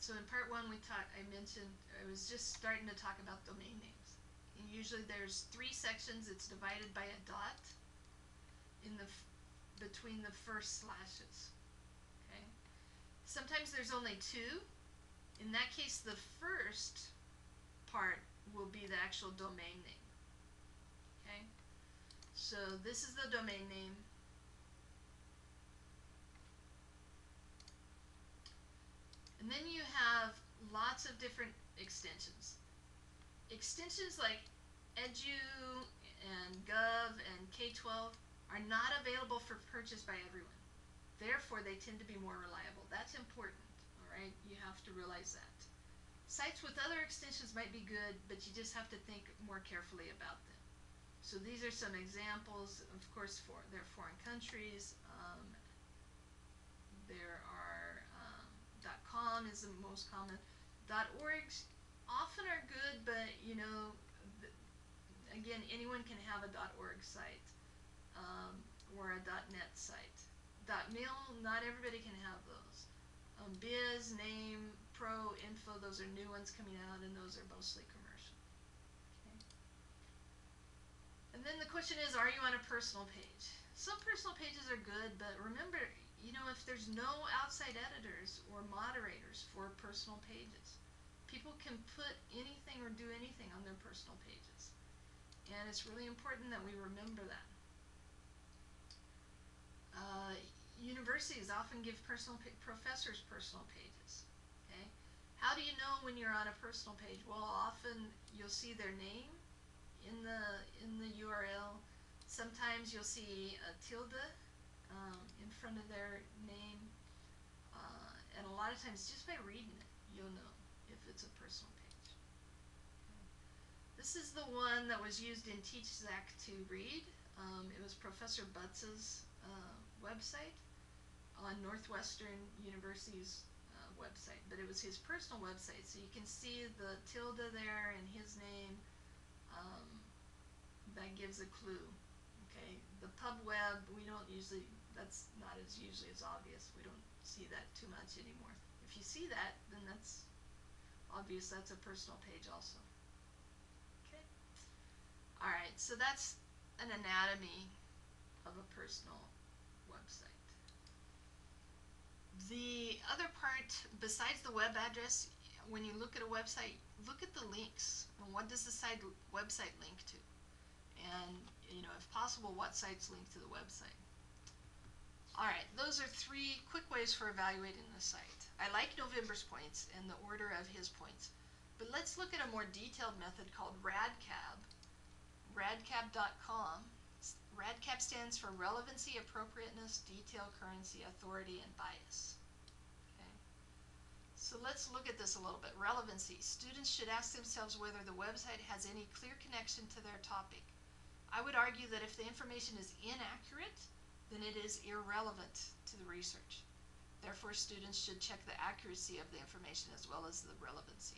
So in part one, I was just starting to talk about domain names. And usually there's 3 sections. It's divided by a dot in between the first slashes. Okay. Sometimes there's only 2. In that case, the first part will be the actual domain name. Okay. So this is the domain name. And then you have lots of different extensions. Extensions like edu and gov and K-12 are not available for purchase by everyone. Therefore, they tend to be more reliable. That's important, all right? You have to realize that. Sites with other extensions might be good, but you just have to think more carefully about them. So these are some examples. Of course, they're foreign countries. There are .com is the most common. .orgs often are good, but again, anyone can have a .org site or a .net site. .mil, not everybody can have those. Biz, name, pro, info, those are new ones coming out, and those are mostly commercial. Okay. And then the question is, are you on a personal page? Some personal pages are good, but remember, if there's no outside editors or moderators for personal pages, people can put anything or do anything on their personal pages. And it's really important that we remember that. Universities often give professors personal pages. Okay? How do you know when you're on a personal page? Well, often you'll see their name in the URL. Sometimes you'll see a tilde in front of their name, and a lot of times just by reading it, you'll know if it's a personal page. Okay. This is the one that was used in TeachZac to read. It was Professor Butz's website on Northwestern University's website, but it was his personal website, so you can see the tilde there and his name. That gives a clue. Okay, the pub web, we don't usually, that's not as usually as obvious. We don't see that too much anymore. If you see that, then that's obvious. That's a personal page also. Okay. All right, so that's an anatomy of a personal website. The other part, besides the web address, when you look at a website, look at the links. And what does the website link to? And, if possible, what sites link to the website? All right, those are 3 quick ways for evaluating the site. I like November's points and the order of his points, but let's look at a more detailed method called RADCAB, radcab.com. RADCAB stands for Relevancy, Appropriateness, Detail, Currency, Authority, and Bias. Okay. So let's look at this a little bit. Relevancy. Students should ask themselves whether the website has any clear connection to their topic. I would argue that if the information is inaccurate, then it is irrelevant to the research. Therefore, students should check the accuracy of the information as well as the relevancy.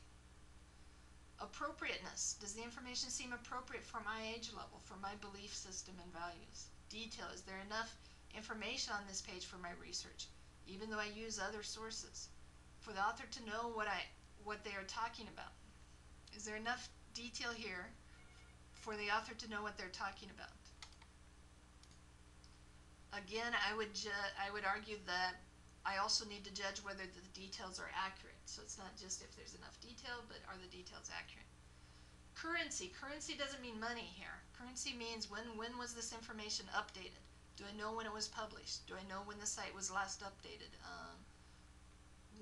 Appropriateness. Does the information seem appropriate for my age level, for my belief system and values? Detail. Is there enough information on this page for my research, even though I use other sources? For the author to know what they are talking about. Is there enough detail here for the author to know what they're talking about? Again, I would argue that I also need to judge whether the details are accurate. So it's not just if there's enough detail, but are the details accurate? Currency. Currency doesn't mean money here. Currency means when was this information updated? Do I know when it was published? Do I know when the site was last updated?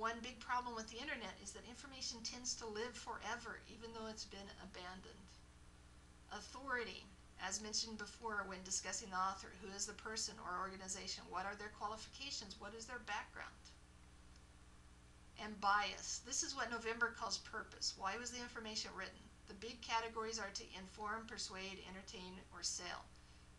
One big problem with the internet is that information tends to live forever, even though it's been abandoned. Authority. As mentioned before when discussing the author, who is the person or organization? What are their qualifications? What is their background? And bias. This is what November calls purpose. Why was the information written? The big categories are to inform, persuade, entertain, or sell.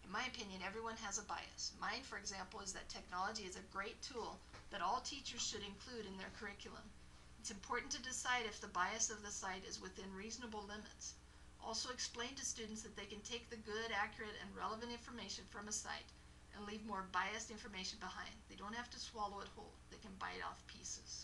In my opinion, everyone has a bias. Mine, for example, is that technology is a great tool that all teachers should include in their curriculum. It's important to decide if the bias of the site is within reasonable limits. Also explain to students that they can take the good, accurate, and relevant information from a site and leave more biased information behind. They don't have to swallow it whole. They can bite off pieces.